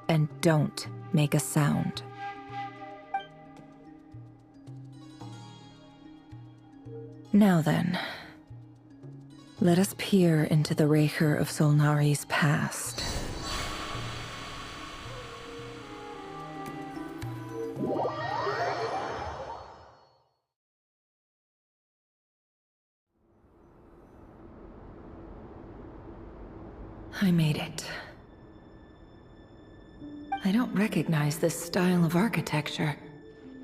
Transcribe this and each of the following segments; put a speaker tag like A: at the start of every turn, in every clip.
A: and don't make a sound. Now then, let us peer into the Raker of Solnari's past. I made it. I don't recognize this style of architecture.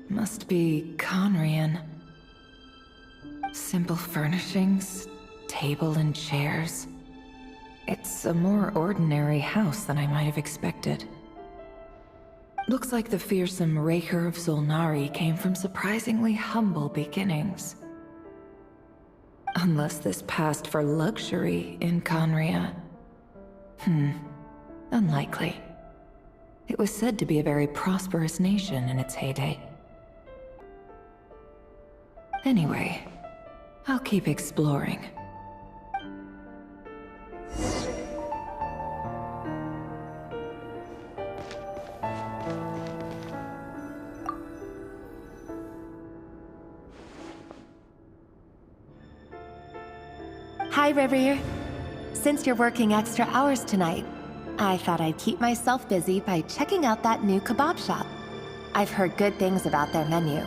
A: Must be Conrian. Simple furnishings, table and chairs. It's a more ordinary house than I might have expected. Looks like the fearsome Raker of Solnari came from surprisingly humble beginnings. Unless this passed for luxury in Conria. Unlikely. It was said to be a very prosperous nation in its heyday. Anyway, I'll keep exploring.
B: Hi, Rivier. Since you're working extra hours tonight, I thought I'd keep myself busy by checking out that new kebab shop. I've heard good things about their menu.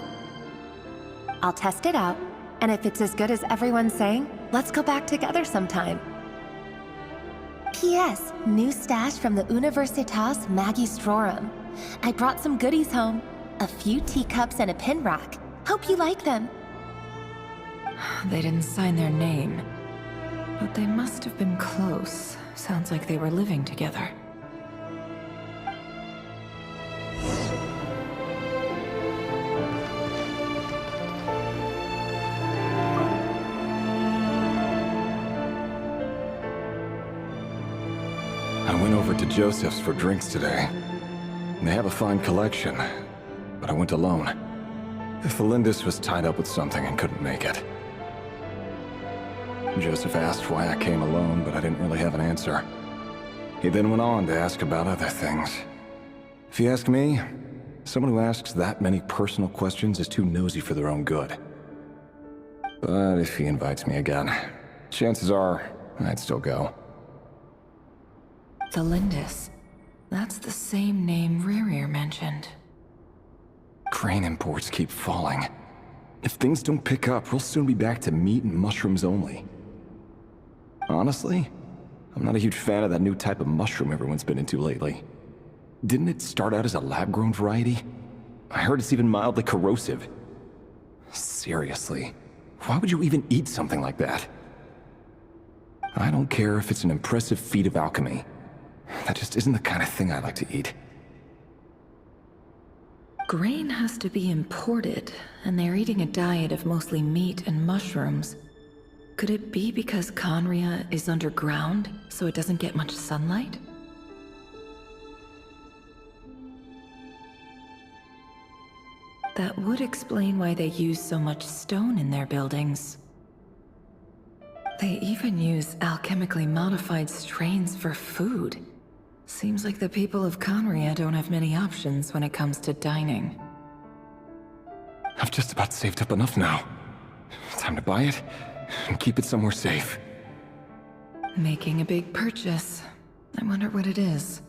B: I'll test it out, and if it's as good as everyone's saying, let's go back together sometime. P.S. New stash from the Universitas Magistrorum. I brought some goodies home. A few teacups and a pin rack. Hope you like them.
A: They didn't sign their name, but they must have been close. Sounds like they were living together.
C: I went over to Joseph's for drinks today. They have a fine collection, but I went alone. Felindis was tied up with something and couldn't make it. Joseph asked why I came alone, but I didn't really have an answer. He then went on to ask about other things. If you ask me, someone who asks that many personal questions is too nosy for their own good. But if he invites me again, chances are I'd still go.
A: Felindis. That's the same name Rerir mentioned.
C: Grain imports keep falling. If things don't pick up, we'll soon be back to meat and mushrooms only. Honestly, I'm not a huge fan of that new type of mushroom everyone's been into lately. Didn't it start out as a lab-grown variety? I heard it's even mildly corrosive. Seriously, why would you even eat something like that? I don't care if it's an impressive feat of alchemy. That just isn't the kind of thing I like to eat.
A: Grain has to be imported, and they're eating a diet of mostly meat and mushrooms. Could it be because Conria is underground, so it doesn't get much sunlight? That would explain why they use so much stone in their buildings. They even use alchemically modified strains for food. Seems like the people of Conria don't have many options when it comes to dining.
C: I've just about saved up enough now. Time to buy it and keep it somewhere safe.
A: Making a big purchase. I wonder what it is.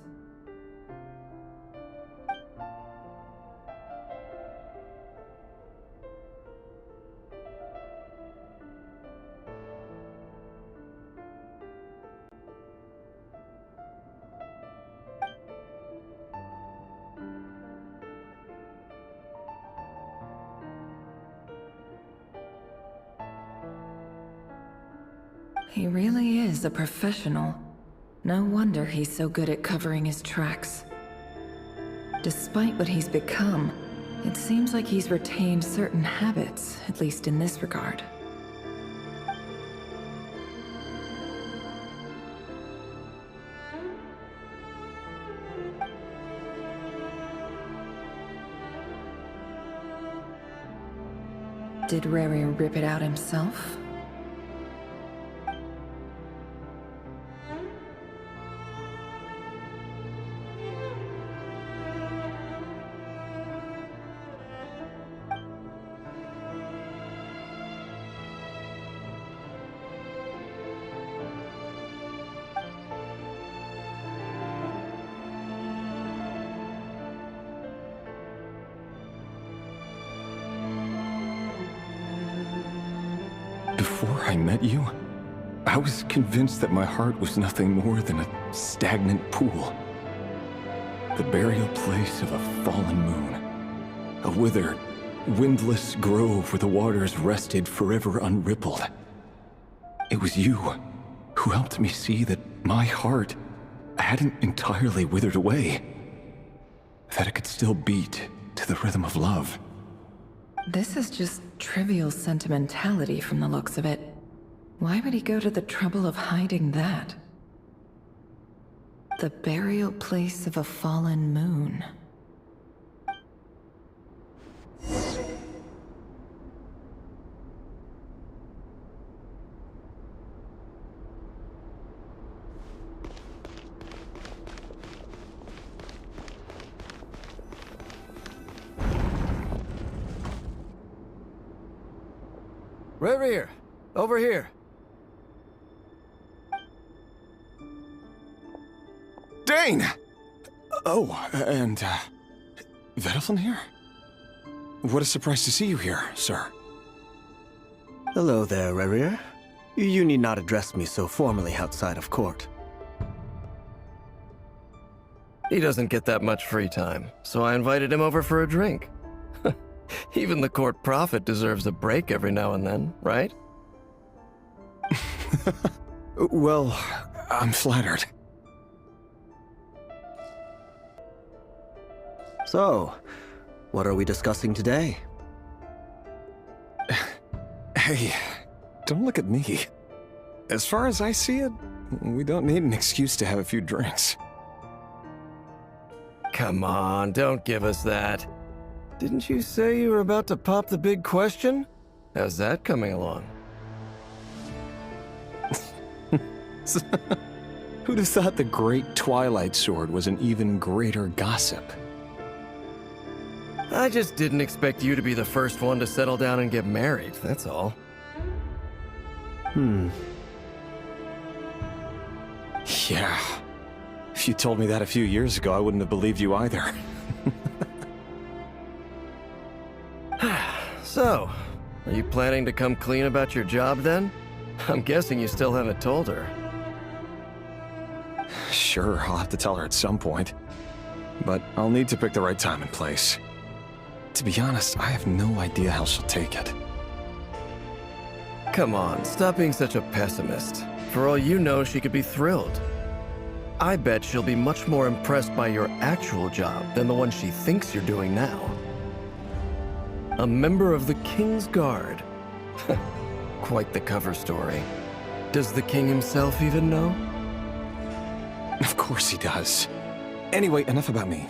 A: He really is a professional. No wonder he's so good at covering his tracks. Despite what he's become, it seems like he's retained certain habits, at least in this regard. Did Rerir rip it out himself?
C: I met you, I was convinced that my heart was nothing more than a stagnant pool. The burial place of a fallen moon. A withered, windless grove where the waters rested forever unrippled. It was you who helped me see that my heart hadn't entirely withered away. That it could still beat to the rhythm of love.
A: This is just trivial sentimentality from the looks of it. Why would he go to the trouble of hiding that? The burial place of a fallen moon.
D: Reverie, over here.
C: Dane! Oh, and, Vedelflin here? What a surprise to see you here, sir.
D: Hello there, Reverie. You need not address me so formally outside of court. He doesn't get that much free time, so I invited him over for a drink. Even the court prophet deserves a break every now and then, right?
C: Well, I'm flattered.
D: So, what are we discussing today?
C: Hey, don't look at me. As far as I see it, we don't need an excuse to have a few drinks.
D: Come on, don't give us that. Didn't you say you were about to pop the big question? How's that coming along?
C: Who'd have thought the great Twilight Sword was an even greater gossip?
D: I just didn't expect you to be the first one to settle down and get married, that's all.
C: Yeah. If you told me that a few years ago, I wouldn't have believed you either.
D: So, are you planning to come clean about your job then? I'm guessing you still haven't told her.
C: Sure, I'll have to tell her at some point. But I'll need to pick the right time and place. To be honest, I have no idea how she'll take it.
D: Come on, stop being such a pessimist. For all you know, she could be thrilled. I bet she'll be much more impressed by your actual job than the one she thinks you're doing now. A member of the King's Guard. Quite the cover story. Does the king himself even know?
C: Of course he does. Anyway, enough about me.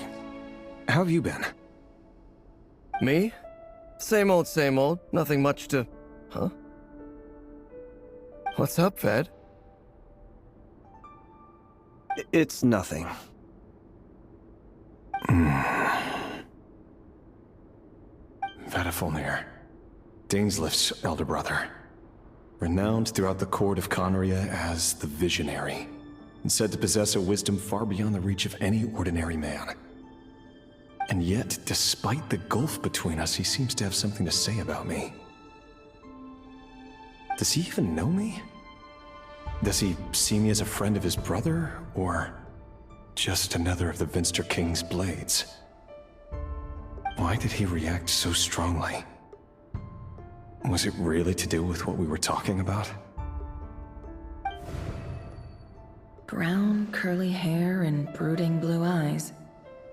C: How have you been?
D: Me? Same old, same old. Nothing much to... Huh? What's up, Ved?
E: It's nothing.
C: Vedelflin, Dainslift's elder brother. Renowned throughout the court of Conria as the Visionary, and said to possess a wisdom far beyond the reach of any ordinary man. And yet, despite the gulf between us, he seems to have something to say about me. Does he even know me? Does he see me as a friend of his brother, or just another of the Vinster King's blades? Why did he react so strongly? Was it really to do with what we were talking about?
A: Brown, curly hair and brooding blue eyes.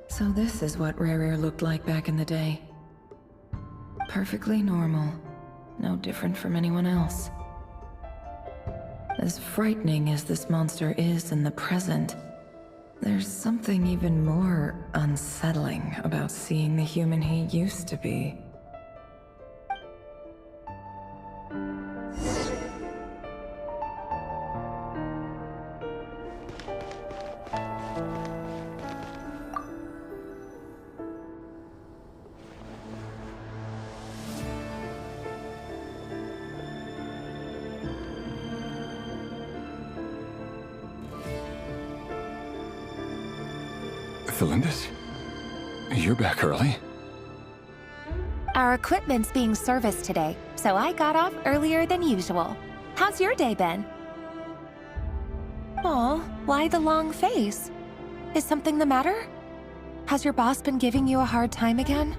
A: So this is what Rarier looked like back in the day. Perfectly normal. No different from anyone else. As frightening as this monster is in the present, there's something even more unsettling about seeing the human he used to be.
C: Felindis? You're back early?
B: Our equipment's being serviced today, so I got off earlier than usual. How's your day been? Aw, why the long face? Is something the matter? Has your boss been giving you a hard time again?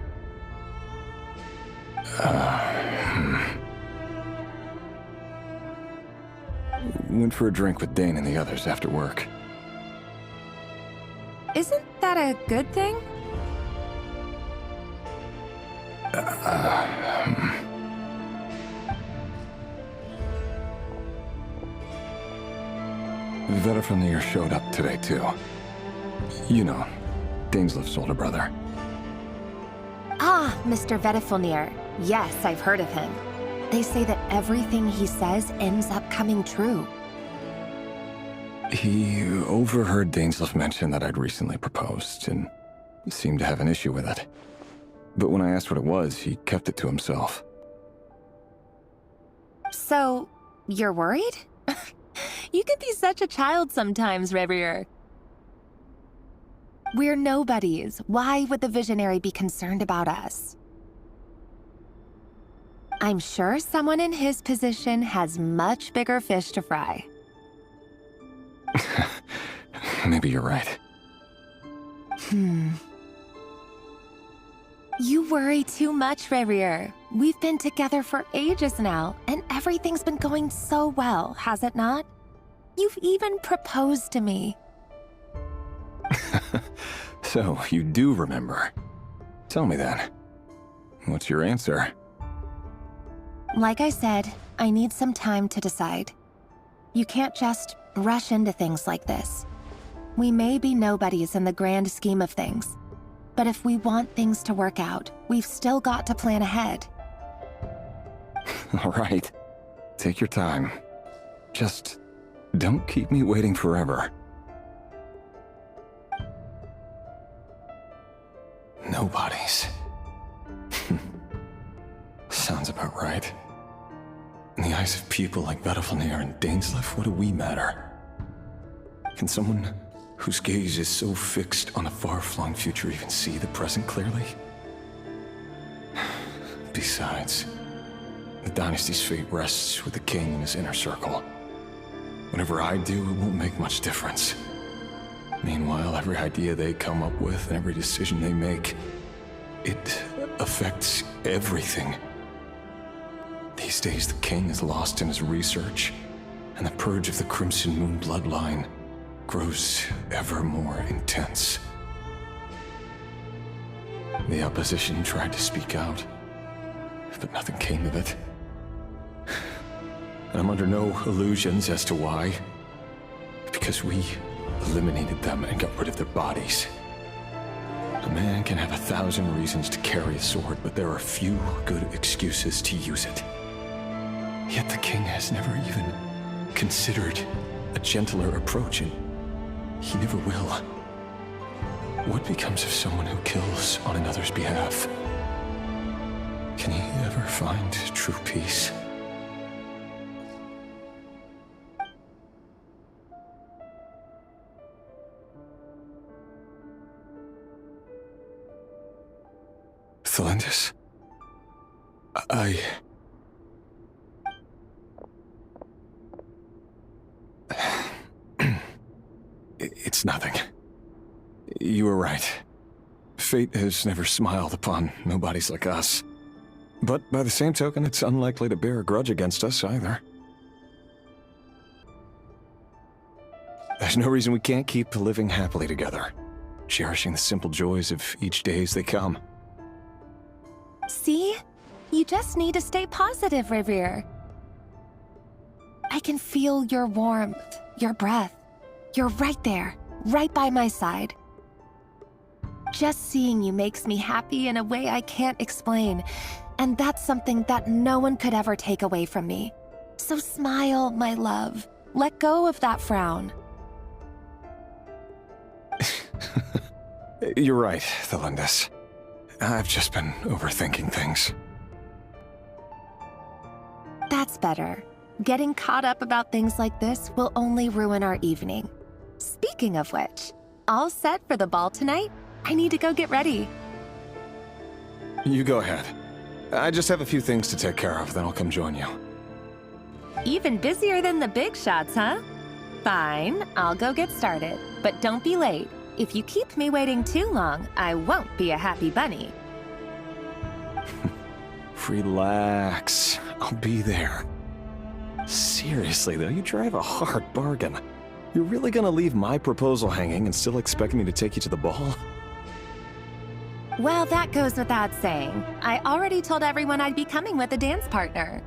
C: Went for a drink with Dane and the others after work.
B: Isn't that a good thing?
C: Vedifnir showed up today, too. You know, Daneslif's older brother.
B: Ah, Mr. Vedifnir. Yes, I've heard of him. They say that everything he says ends up coming true.
C: He overheard Daneslif mention that I'd recently proposed, and seemed to have an issue with it. But when I asked what it was, he kept it to himself.
B: So, you're worried? You can be such a child sometimes, Revier. We're nobodies. Why would the Visionary be concerned about us? I'm sure someone in his position has much bigger fish to fry.
C: Maybe you're right.
B: You worry too much, Revier. We've been together for ages now, and everything's been going so well, has it not? You've even proposed to me.
C: So, you do remember. Tell me then. What's your answer?
B: Like I said, I need some time to decide. You can't just rush into things like this. We may be nobodies in the grand scheme of things, but if we want things to work out, we've still got to plan ahead.
C: All right. Take your time. Just don't keep me waiting forever. Nobodies. Sounds about right. In the eyes of people like Vedifnir and Daneslif, what do we matter? Can someone whose gaze is so fixed on a far-flung future even see the present clearly? Besides, the dynasty's fate rests with the king and his inner circle. Whatever I do, it won't make much difference. Meanwhile, every idea they come up with and every decision they make, it affects everything. These days, the king is lost in his research, and the purge of the Crimson Moon bloodline grows ever more intense. The opposition tried to speak out, but nothing came of it. And I'm under no illusions as to why. Because we eliminated them and got rid of their bodies. A man can have 1,000 reasons to carry a sword, but there are few good excuses to use it. Yet the king has never even considered a gentler approach, and he never will. What becomes of someone who kills on another's behalf? Can he ever find true peace? Thelindis? It's nothing. You were right. Fate has never smiled upon nobodies like us. But by the same token, it's unlikely to bear a grudge against us either. There's no reason we can't keep living happily together, cherishing the simple joys of each day as they come.
B: See? You just need to stay positive, Revier. I can feel your warmth, your breath. You're right there, right by my side. Just seeing you makes me happy in a way I can't explain, and that's something that no one could ever take away from me. So smile, my love. Let go of that frown.
C: You're right, Thelindis. I've just been overthinking things.
B: That's better. Getting caught up about things like this will only ruin our evening. Speaking of which, all set for the ball tonight? I need to go get ready.
C: You go ahead. I just have a few things to take care of, then I'll come join you.
B: Even busier than the big shots, huh? Fine, I'll go get started. But don't be late. If you keep me waiting too long, I won't be a happy bunny.
C: Relax. I'll be there. Seriously, though, you drive a hard bargain. You're really gonna leave my proposal hanging and still expect me to take you to the ball?
B: Well, that goes without saying. I already told everyone I'd be coming with a dance partner.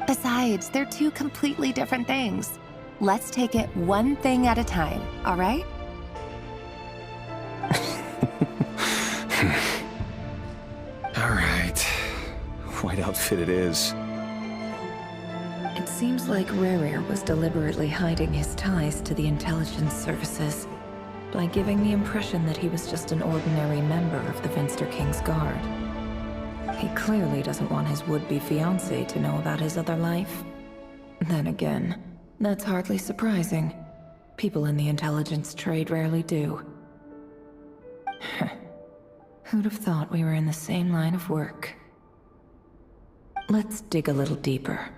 B: Besides, they're two completely different things. Let's take it one thing at a time, all right?
C: All right. White outfit it is.
A: It seems like Rerir was deliberately hiding his ties to the intelligence services by giving the impression that he was just an ordinary member of the Finster King's Guard. He clearly doesn't want his would-be fiancée to know about his other life. Then again, that's hardly surprising. People in the intelligence trade rarely do. Who'd have thought we were in the same line of work? Let's dig a little deeper.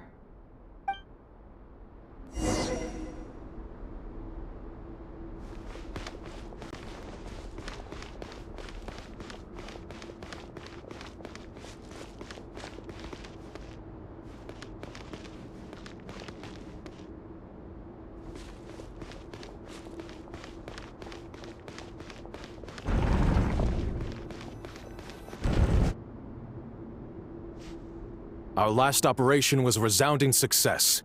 F: Our last operation was a resounding success,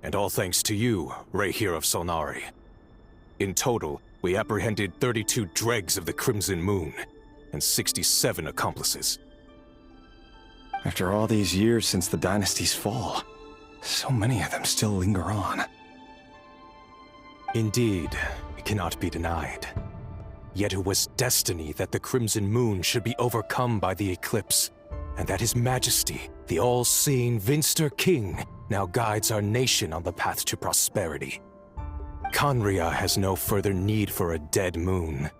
F: and all thanks to you, Rehir of Solnari. In total, we apprehended 32 dregs of the Crimson Moon, and 67 accomplices.
C: After all these years since the dynasty's fall, so many of them still linger on.
F: Indeed, it cannot be denied. Yet it was destiny that the Crimson Moon should be overcome by the eclipse, and that His Majesty, the all-seeing Finster King, now guides our nation on the path to prosperity. Khaenri'ah has no further need for a dead moon.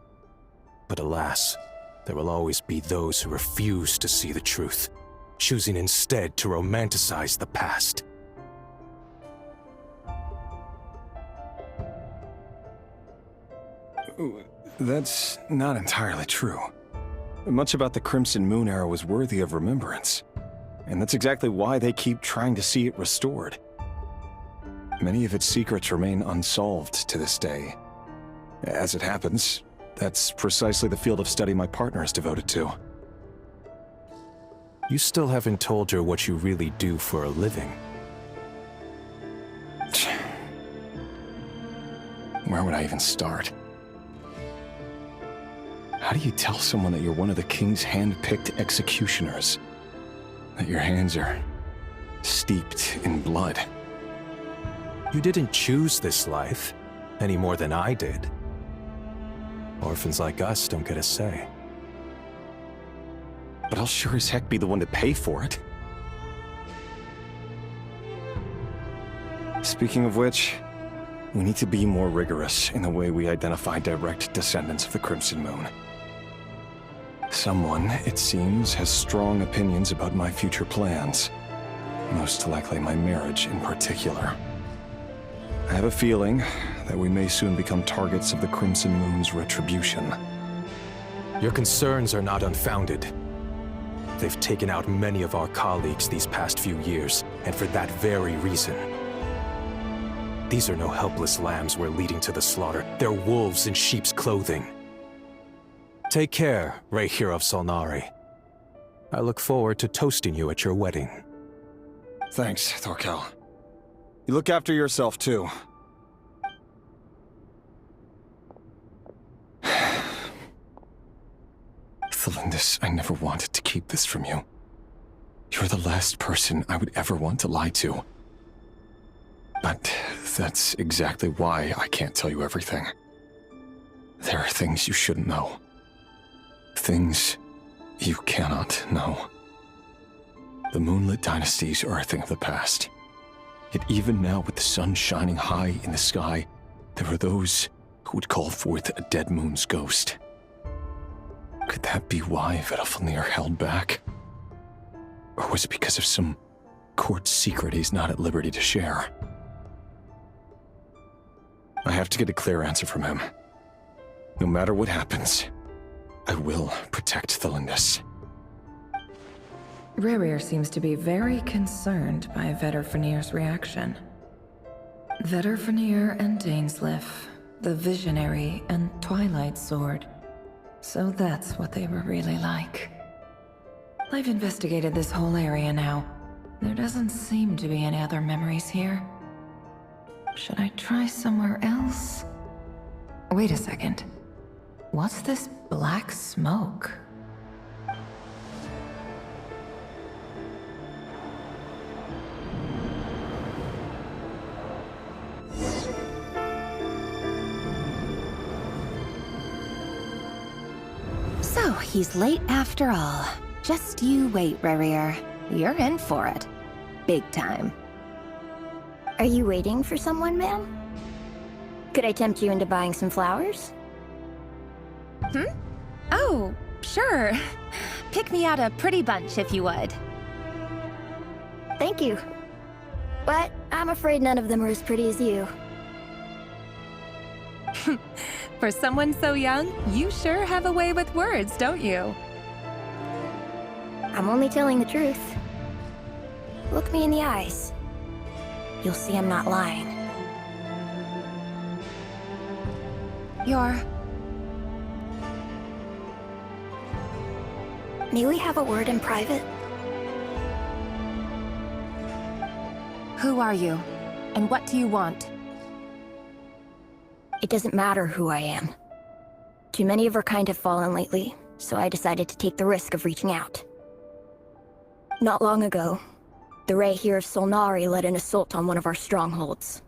F: But alas, there will always be those who refuse to see the truth, choosing instead to romanticize the past.
C: That's not entirely true. Much about the Crimson Moon era was worthy of remembrance, and that's exactly why they keep trying to see it restored. Many of its secrets remain unsolved to this day. As it happens, that's precisely the field of study my partner is devoted to.
F: You still haven't told her what you really do for a living.
C: Where would I even start? How do you tell someone that you're one of the king's hand-picked executioners? That your hands are steeped in blood?
F: You didn't choose this life, any more than I did. Orphans like us don't get a say.
C: But I'll sure as heck be the one to pay for it. Speaking of which, we need to be more rigorous in the way we identify direct descendants of the Crimson Moon. Someone, it seems, has strong opinions about my future plans. Most likely my marriage in particular. I have a feeling that we may soon become targets of the Crimson Moon's retribution.
F: Your concerns are not unfounded. They've taken out many of our colleagues these past few years, and for that very reason. These are no helpless lambs we're leading to the slaughter. They're wolves in sheep's clothing. Take care, Rehir of Solnari. I look forward to toasting you at your wedding.
C: Thanks, Thorkel. You look after yourself, too. Thelindis, I never wanted to keep this from you. You're the last person I would ever want to lie to. But that's exactly why I can't tell you everything. There are things you shouldn't know. Things you cannot know. The moonlit dynasties are a thing of the past. Yet even now, with the sun shining high in the sky, there are those who would call forth a dead moon's ghost. Could that be why Vedalfnir held back? Or was it because of some court secret he's not at liberty to share. I have to get a clear answer from him. No matter what happens, I will protect Thelindis.
A: Rerir seems to be very concerned by Vedderfanir's reaction. Vedderfanir and Dainsleif, the Visionary and Twilight Sword. So that's what they were really like. I've investigated this whole area now. There doesn't seem to be any other memories here. Should I try somewhere else? Wait a second. What's this black smoke?
B: So, he's late after all. Just you wait, Rerir. You're in for it. Big time.
G: Are you waiting for someone, ma'am? Could I tempt you into buying some flowers?
B: Oh, sure. Pick me out a pretty bunch if you would.
G: Thank you. But I'm afraid none of them are as pretty as you.
B: For someone so young, you sure have a way with words, don't you?
G: I'm only telling the truth. Look me in the eyes. You'll see I'm not lying. May we have a word in private?
B: Who are you? And what do you want?
G: It doesn't matter who I am. Too many of her kind have fallen lately, so I decided to take the risk of reaching out. Not long ago, the Ray here of Solnari led an assault on one of our strongholds.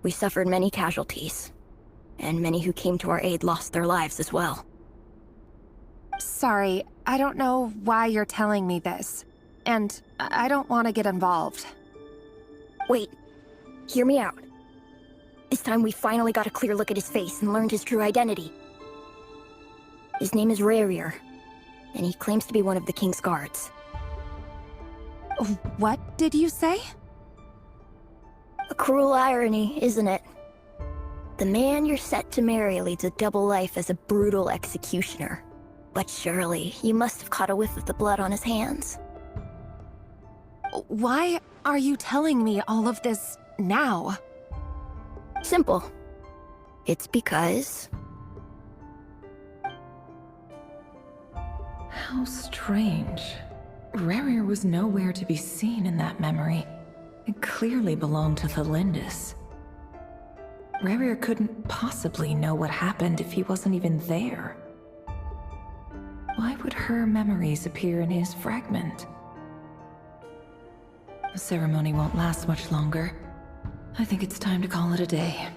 G: We suffered many casualties, and many who came to our aid lost their lives as well.
B: Sorry, I don't know why you're telling me this. And I don't want to get involved.
G: Wait, hear me out. This time we finally got a clear look at his face and learned his true identity. His name is Rerir, and he claims to be one of the King's guards.
B: What did you say?
G: A cruel irony, isn't it? The man you're set to marry leads a double life as a brutal executioner. But surely, you must have caught a whiff of the blood on his hands.
B: Why are you telling me all of this now?
G: Simple. It's because...
A: How strange. Rerir was nowhere to be seen in that memory. It clearly belonged to Thelindis. Rerir couldn't possibly know what happened if he wasn't even there. Why would her memories appear in his fragment? The ceremony won't last much longer. I think it's time to call it a day.